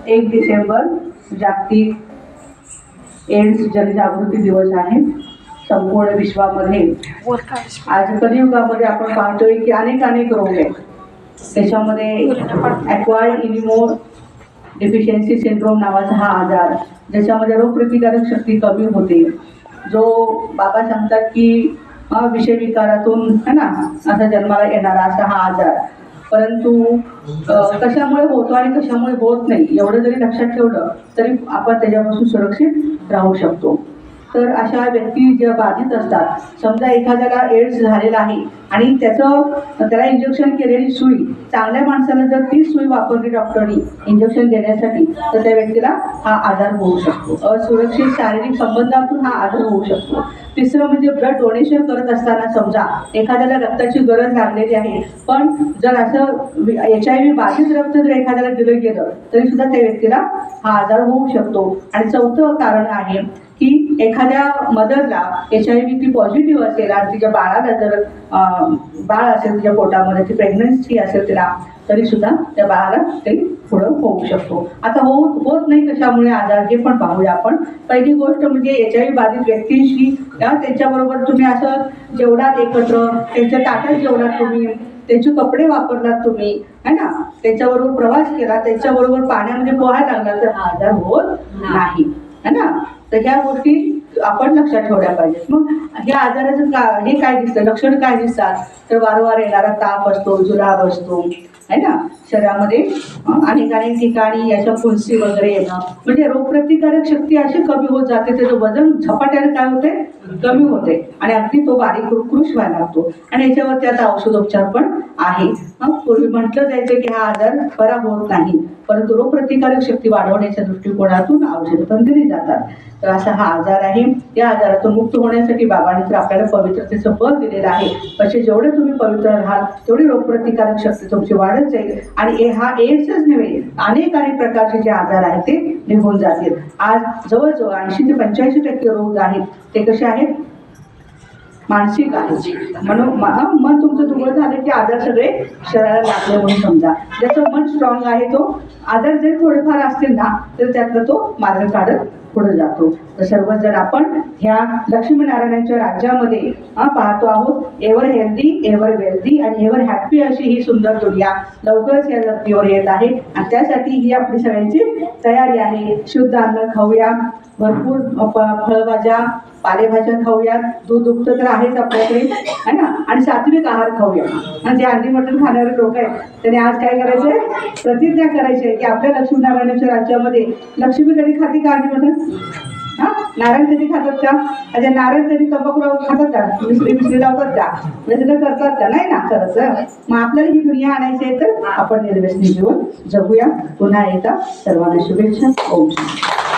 1 डिसेंबर जागतिक एड्स जनजागृती दिवस आहे. संपूर्ण विश्वामध्ये आज कलियुगामध्ये आपण पाहतोय की अनेक रोग आहेत. त्याच्यामध्ये ॲक्वायर्ड इम्युनो डिफिशियन्सी सिंड्रोम नावाचा हा आजार, ज्याच्यामध्ये रोगप्रतिकारक शक्ती कमी होते, जो बाबा सांगतात की विषयविकारातून है ना असा जन्माला येणारा असा हा आजार. परंतु कशामुळे होतो आणि कशामुळे होत नाही एवढं जरी लक्षात ठेवलं तरी आपण त्याच्यापासून सुरक्षित राहू शकतो. तर अशा व्यक्ती ज्या बाधित असतात, समजा एखाद्याला एड्स झालेला आहे आणि त्याला इंजेक्शन केलेली सुई, चांगल्या माणसाला जर ती सुई वापरली डॉक्टरनी इंजेक्शन देण्यासाठी तर त्या व्यक्तीला हा आजार होऊ शकतो. असुरक्षित शारीरिक संबंधातून हा आजार होऊ शकतो. तिसरं म्हणजे ब्लड डोनेशन करत असताना समजा एखाद्याला रक्ताची गरज लागलेली आहे, पण जर असं HIV बाधित रक्त जर एखाद्याला दिलं गेलं तरी सुद्धा त्या व्यक्तीला हा आजार होऊ शकतो. आणि चौथं कारण आहे की एखाद्या मदरला HIV ती पॉझिटिव्ह असेल आणि तिच्या बाळाला जर बाळ असेल तिच्या पोटामध्ये, ती प्रेग्नन्सी असेल तिला, तरी सुद्धा त्या बाळाला ते पुढं होऊ शकतो. आता होत नाही कशामुळे आजार हे पण पाहूया आपण. पहिली गोष्ट म्हणजे HIV बाधित व्यक्तींशी त्यांच्याबरोबर तुम्ही असं जेवणात एकत्र, त्यांच्या ताटात जेवणात तुम्ही, त्यांचे कपडे वापरलात तुम्ही है ना, त्यांच्याबरोबर प्रवास केला, त्यांच्याबरोबर पाण्यामध्ये पोहायला लागला तर हा आजार होत नाही है ना. तर ह्या गोष्टी आपण लक्षात ठेवल्या पाहिजेत. मग ह्या आजाराचं हे काय दिसतं, लक्षण काय दिसतात, तर वारंवार येणारा ताप असतो, जुलाब असतो है ना, शरीरामध्ये अनेक ठिकाणी याच्या फुलसी वगैरे येणं, म्हणजे रोगप्रतिकारक शक्ती अशी कमी होत जाते, त्याचं वजन झपाट्याने काय होते, कमी होते आणि अगदी तो बारीक कृश व्हायला लागतो. आणि याच्यावरती आता औषधोपचार पण आहे. मग पूर्वी म्हटलं जायचं की हा आजार बरा होत नाही, परंतु रोगप्रतिकारक शक्ती वाढवण्याच्या दृष्टिकोनातून औषधं पण दिली जातात. तर असा हा आजार आहे. या आजारातून मुक्त होण्यासाठी बाबांनी तर आपल्याला पवित्रतेचं बळ दिलेलं आहे. म्हणजे जेवढे तुम्ही पवित्र राहाल तेवढी रोगप्रतिकारक शक्ती तुमची वाढत जाईल आणि हा एड्सच नव्हे, अनेक प्रकारचे जे आजार आहेत ते निघून जातील. आज जवळजवळ 80 ते 85% रोग आहेत ते कसे आहेत, मानसिक आहे. म्हणून मन तुमचं दुर्बळ झालं की आजार सगळे शरीराला लागले म्हणून समजा. ज्याचं मन स्ट्रॉंग आहे तो आजार जरी थोडेफार असतील ना तर त्यातला तो मार्ग काढत पुढे जातो. तर सर्वजण आपण ह्या लक्ष्मीनारायणाच्या राज्यामध्ये पाहतो आहोत. एव्हर हेल्दी, एव्हर वेल्दी आणि एव्हर हॅपी अशी ही सुंदर दुनिया लवकरच या धर्तीवर येत आहे आणि त्यासाठी ही आपली सगळ्यांची तयारी आहे. शुद्ध अन्न खाऊया, भरपूर फळभाज्या पालेभाज्या खाऊयात, दूध दुग्ध तर आहेच आपल्याकडे है ना, आणि सात्विक आहार खाऊया. आणि जे अंडी मटण खाणारे लोक आहेत त्यांनी आज काय करायचंय, प्रतिज्ञा करायची आहे की आपल्या लक्ष्मीनारायणाच्या राज्यामध्ये लक्ष्मी कधी खाते का अंडी मटण, नारायण कधी खातात का, अच्छा नारायण कधी तंबाखू खातात का, मिसरी लावतात का, व्यसन करतात का, नाही ना करत. मग आपल्याला ही दुनिया आणायची आहे तर आपण निर्व्यसनी जीवन जगूया. पुन्हा एकदा सर्वांना शुभेच्छा. ओम शांती.